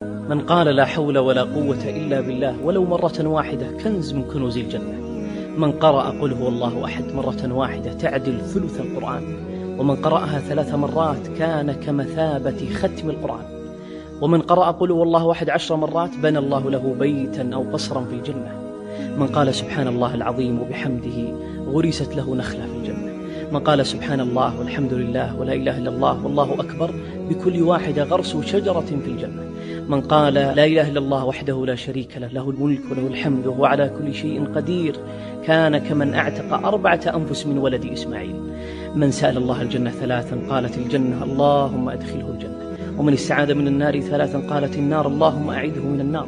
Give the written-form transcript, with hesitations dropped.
من قال لا حول ولا قوة إلا بالله ولو مرة واحدة كنز من كنوز الجنة. من قرأ قل هو الله أحد مرة واحدة تعدل ثلث القرآن، ومن قرأها 3 مرات كان كمثابة ختم القرآن. ومن قرأ قل هو الله أحد 10 مرات بنى الله له بيتا أو قصرا في الجنة. من قال سبحان الله العظيم وبحمده غرست له نخلة في الجنة. من قال سبحان الله والحمد لله ولا إله إلا الله والله أكبر بكل واحدة غرس شجرة في الجنة. من قال لا إله إلا الله وحده لا شريك له، له الملك وله الحمد وهو على كل شيء قدير، كان كمن أعتق 4 أنفس من ولد إسماعيل. من سأل الله الجنة 3 قالت الجنة اللهم أدخله الجنة. ومن استعاذ من النار 3 قالت النار اللهم أعيده من النار.